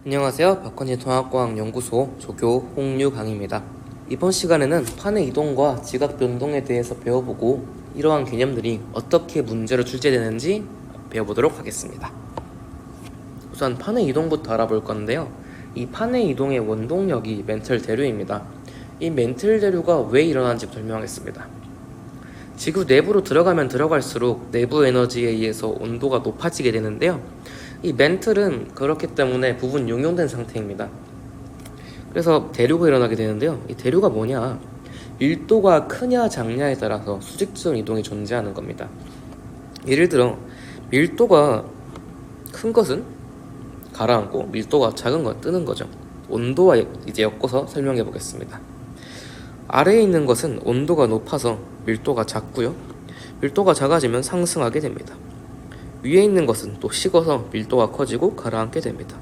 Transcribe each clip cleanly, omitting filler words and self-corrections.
안녕하세요. 박헌지 통합과학연구소 조교 홍유강입니다. 이번 시간에는 판의 이동과 지각 변동에 대해서 배워보고 이러한 개념들이 어떻게 문제로 출제되는지 배워보도록 하겠습니다. 우선 판의 이동부터 알아볼 건데요. 이 판의 이동의 원동력이 멘틀 대류입니다. 이 멘틀 대류가 왜 일어나는지 설명하겠습니다. 지구 내부로 들어가면 들어갈수록 내부 에너지에 의해서 온도가 높아지게 되는데요. 이 멘틀은 그렇기 때문에 부분 용용된 상태입니다. 그래서 대류가 일어나게 되는데요. 이 대류가 뭐냐? 밀도가 크냐 작냐에 따라서 수직선 이동이 존재하는 겁니다. 예를 들어 밀도가 큰 것은 가라앉고 밀도가 작은 건 뜨는 거죠. 온도와 이제 엮어서 설명해 보겠습니다. 아래에 있는 것은 온도가 높아서 밀도가 작고요. 밀도가 작아지면 상승하게 됩니다. 위에 있는 것은 또 식어서 밀도가 커지고 가라앉게 됩니다.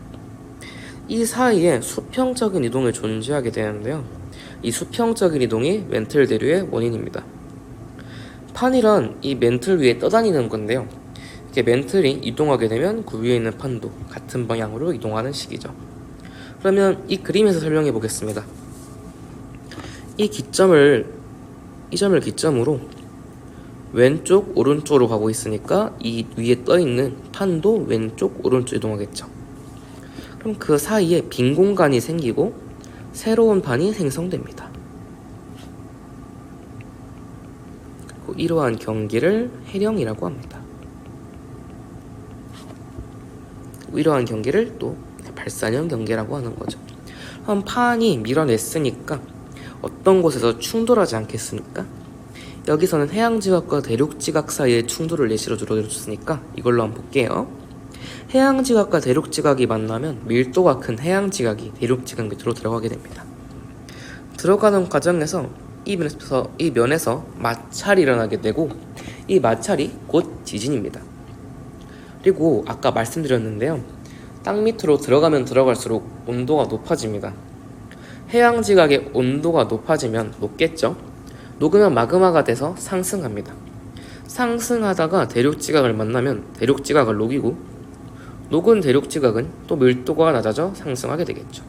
이 사이에 수평적인 이동이 존재하게 되는데요. 이 수평적인 이동이 멘틀 대류의 원인입니다. 판이란 이 멘틀 위에 떠다니는 건데요. 이렇게 멘틀이 이동하게 되면 그 위에 있는 판도 같은 방향으로 이동하는 식이죠. 그러면 이 그림에서 설명해 보겠습니다. 이 점을 기점으로 왼쪽 오른쪽으로 가고 있으니까 이 위에 떠있는 판도 왼쪽 오른쪽 이동하겠죠. 그럼 그 사이에 빈 공간이 생기고 새로운 판이 생성됩니다. 그리고 이러한 경기를 해령이라고 합니다. 그리고 이러한 경기를 또 발산형 경계라고 하는 거죠. 그럼 판이 밀어냈으니까 어떤 곳에서 충돌하지 않겠습니까? 여기서는 해양지각과 대륙지각 사이의 충돌을 예시로 들어줬으니까 이걸로 한번 볼게요. 해양지각과 대륙지각이 만나면 밀도가 큰 해양지각이 대륙지각 밑으로 들어가게 됩니다. 들어가는 과정에서 이 면에서 마찰이 일어나게 되고 이 마찰이 곧 지진입니다. 그리고 아까 말씀드렸는데요. 땅 밑으로 들어가면 들어갈수록 온도가 높아집니다. 해양지각의 온도가 높아지면 녹겠죠. 녹으면 마그마가 돼서 상승합니다. 상승하다가 대륙지각을 만나면 대륙지각을 녹이고 녹은 대륙지각은 또 밀도가 낮아져 상승하게 되겠죠.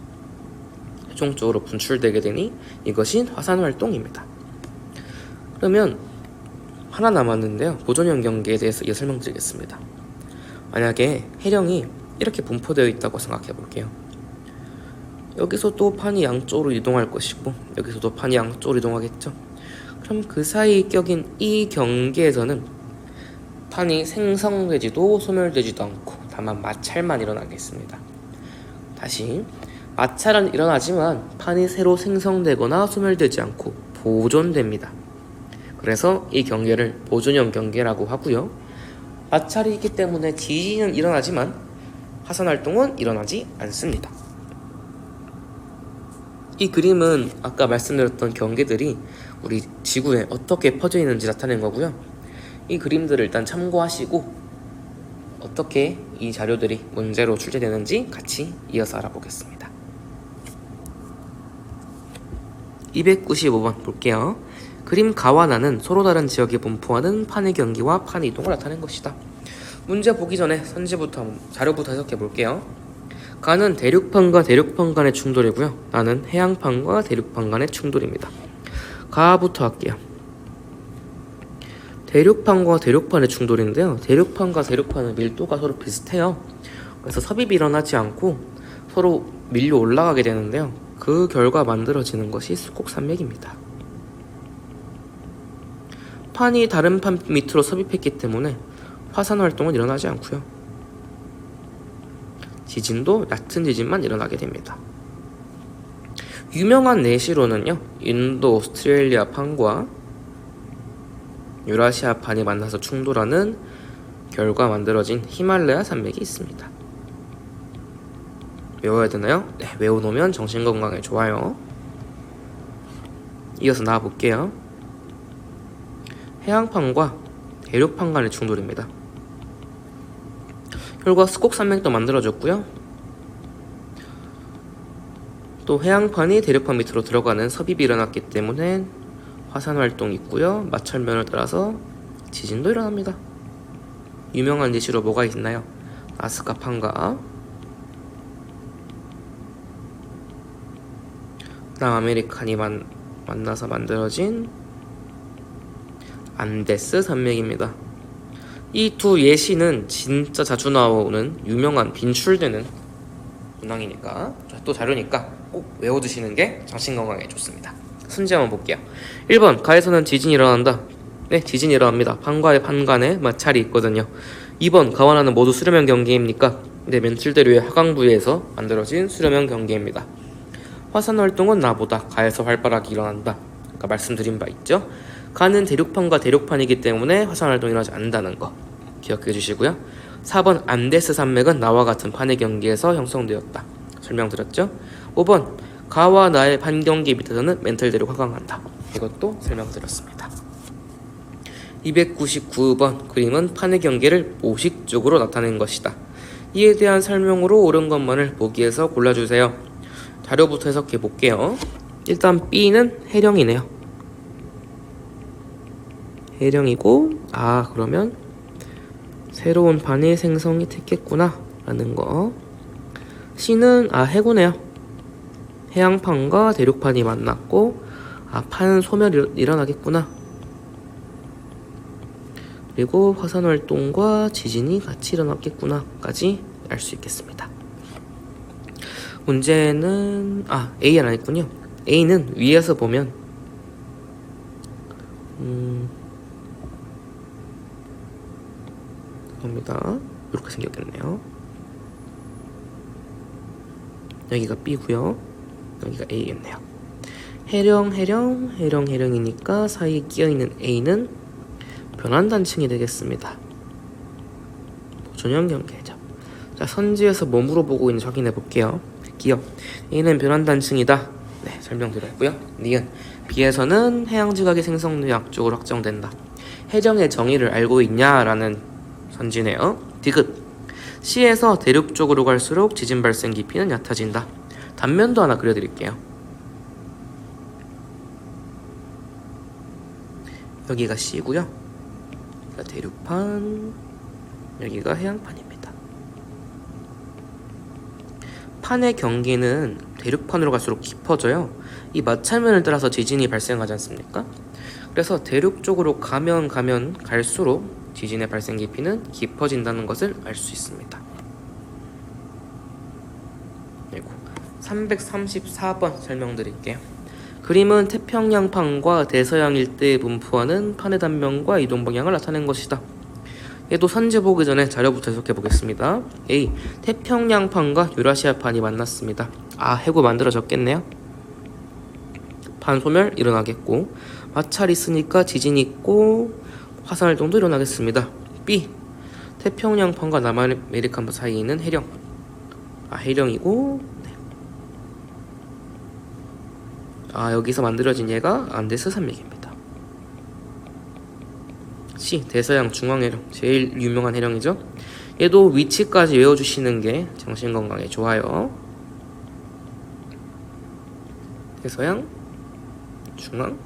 최종적으로 분출되게 되니 이것이 화산활동입니다. 그러면 하나 남았는데요. 보존형 경계에 대해서 이어 설명드리겠습니다. 만약에 해령이 이렇게 분포되어 있다고 생각해 볼게요. 여기서 또 판이 양쪽으로 이동할 것이고 여기서도 판이 양쪽으로 이동하겠죠. 그럼 그 사이 격인 이 경계에서는 판이 생성되지도 소멸되지도 않고 다만 마찰만 일어나겠습니다. 다시 마찰은 일어나지만 판이 새로 생성되거나 소멸되지 않고 보존됩니다. 그래서 이 경계를 보존형 경계라고 하고요. 마찰이 있기 때문에 지진은 일어나지만 화산활동은 일어나지 않습니다. 이 그림은 아까 말씀드렸던 경계들이 우리 지구에 어떻게 퍼져 있는지 나타낸 거고요. 이 그림들을 일단 참고하시고 어떻게 이 자료들이 문제로 출제되는지 같이 이어서 알아보겠습니다. 295번 볼게요. 그림 가와 나는 서로 다른 지역에 분포하는 판의 경기와 판의 이동을 나타낸 것이다. 문제 보기 전에 자료부터 해석해 볼게요. 가는 대륙판과 대륙판 간의 충돌이고요. 나는 해양판과 대륙판 간의 충돌입니다. 가부터 할게요. 대륙판과 대륙판의 충돌인데요. 대륙판과 대륙판은 밀도가 서로 비슷해요. 그래서 섭입이 일어나지 않고 서로 밀려 올라가게 되는데요. 그 결과 만들어지는 것이 수곡산맥입니다. 판이 다른 판 밑으로 섭입했기 때문에 화산활동은 일어나지 않고요. 지진도 얕은 지진만 일어나게 됩니다. 유명한 내시로는요. 인도 오스트레일리아 판과 유라시아 판이 만나서 충돌하는 결과 만들어진 히말라야 산맥이 있습니다. 외워야 되나요? 네, 외워놓으면 정신건강에 좋아요. 이어서 나와볼게요. 해양판과 대륙판 간의 충돌입니다. 결과 스콕산맥도 만들어졌고요. 또 해양판이 대륙판 밑으로 들어가는 섭입이 일어났기 때문에 화산활동이 있고요. 마찰면을 따라서 지진도 일어납니다. 유명한 예시로 뭐가 있나요? 나스카 판과 남아메리칸이 만나서 만들어진 안데스 산맥입니다. 이 두 예시는 진짜 자주 나오는 유명한 빈출되는 문항이니까 또 자료니까 꼭 외워두시는 게 정신건강에 좋습니다. 순지 한번 볼게요. 1번 가에서는 지진이 일어난다. 네, 지진이 일어납니다. 판과의 판간에 마찰이 있거든요. 2번 가와 나는 모두 수렴형 경계입니까? 네, 멘틀대로의 하강부에서 만들어진 수렴형 경계입니다. 화산 활동은 나보다 가에서 활발하게 일어난다. 아까 말씀드린 바 있죠. 가는 대륙판과 대륙판이기 때문에 화산 활동이 일어나지 않는다는 거 기억해 주시고요. 4번 안데스 산맥은 나와 같은 판의 경계에서 형성되었다. 설명드렸죠. 5번 가와 나의 판 경계 밑에서는 멘틀대로 하강한다. 이것도 설명드렸습니다. 299번 그림은 판의 경계를 모식적으로 나타낸 것이다. 이에 대한 설명으로 옳은 것만을 보기에서 골라주세요. 자료부터 해석해 볼게요. 일단 B는 해령이네요. 해령이고 그러면 새로운 판의 생성이 됐겠구나 라는 거. C는 해구네요. 해양판과 대륙판이 만났고 판 소멸이 일어나겠구나. 그리고 화산활동과 지진이 같이 일어났겠구나 까지 알 수 있겠습니다. 문제는 A는 아니군요. A는 위에서 보면 겁니다. 이렇게 생겼겠네요. 여기가 B고요. 여기가 A겠네요. 해령이니까 사이에 끼어있는 A는 변환단층이 되겠습니다. 보존형 경계죠. 자, 선지에서 뭐 물어보고 있는지 확인해 볼게요. 기억. A는 변환단층이다. 네, 설명드렸고요. 니은. B에서는 해양지각의 생성률이 약적으로 확정된다. 해령의 정의를 알고 있냐라는 선지네요. 디귿. C에서 대륙 쪽으로 갈수록 지진 발생 깊이는 얕아진다. 단면도 하나 그려드릴게요. 여기가 C고요. 대륙판, 여기가 해양판입니다. 판의 경계는 대륙판으로 갈수록 깊어져요. 이 마찰면을 따라서 지진이 발생하지 않습니까? 그래서 대륙 쪽으로 가면 갈수록 지진의 발생 깊이는 깊어진다는 것을 알 수 있습니다. 그리고 334번 설명드릴게요. 그림은 태평양판과 대서양 일대에 분포하는 판의 단면과 이동 방향을 나타낸 것이다. 얘도 선지 보기 전에 자료부터 해석해 보겠습니다. A. 태평양판과 유라시아판이 만났습니다. 해구 만들어졌겠네요. 판 소멸 일어나겠고, 마찰 있으니까 지진 있고 화산 활동도 일어나겠습니다. B. 태평양판과 남아메리칸 사이에 있는 해령. 해령이고, 네. 여기서 만들어진 얘가 안데스 산맥입니다. C. 대서양 중앙해령. 제일 유명한 해령이죠. 얘도 위치까지 외워주시는 게 정신건강에 좋아요. 대서양 중앙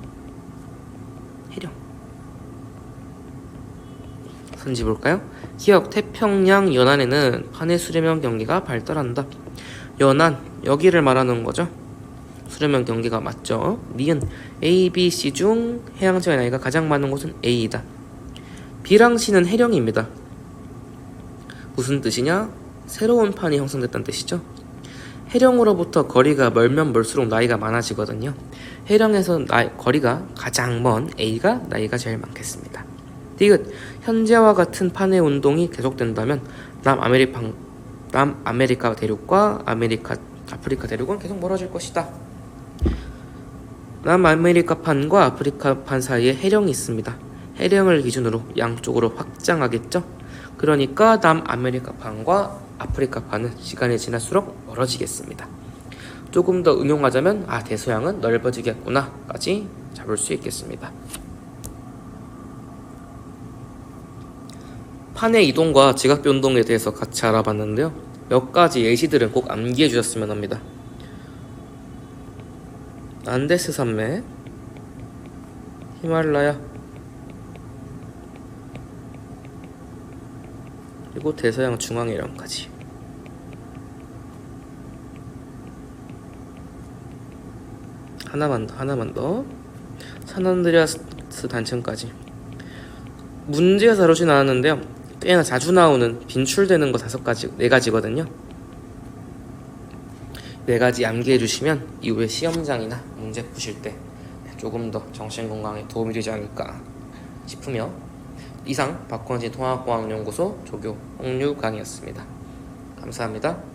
해령. 선지 볼까요? 기억. 태평양 연안에는 판의 수렴형 경계가 발달한다. 연안, 여기를 말하는 거죠. 수렴형 경계가 맞죠. 니은 A, B, C 중 해양지의 나이가 가장 많은 곳은 A이다. B랑 C는 해령입니다. 무슨 뜻이냐? 새로운 판이 형성됐다는 뜻이죠. 해령으로부터 거리가 멀면 멀수록 나이가 많아지거든요. 해령에서 거리가 가장 먼 A가 나이가 제일 많겠습니다. 디귿. 현재와 같은 판의 운동이 계속된다면 남아메리카 대륙과 아프리카 대륙은 계속 멀어질 것이다. 남아메리카판과 아프리카판 사이에 해령이 있습니다. 해령을 기준으로 양쪽으로 확장하겠죠. 그러니까 남아메리카판과 아프리카판은 시간이 지날수록 멀어지겠습니다. 조금 더 응용하자면 대서양은 넓어지겠구나 까지 잡을 수 있겠습니다. 판의 이동과 지각 변동에 대해서 같이 알아봤는데요. 몇 가지 예시들은 꼭 암기해 주셨으면 합니다. 안데스 산맥, 히말라야, 그리고 대서양 중앙해령까지. 하나만 더. 산안드레아스 단층까지. 문제가 다루진 않았는데요. 꽤나 자주 나오는 빈출되는 거 4가지거든요. 4가지 암기해 주시면 이후에 시험장이나 문제 푸실 때 조금 더 정신 건강에 도움이 되지 않을까 싶으며, 이상 박원진 통합과학연구소 조교 홍유 강의였습니다. 감사합니다.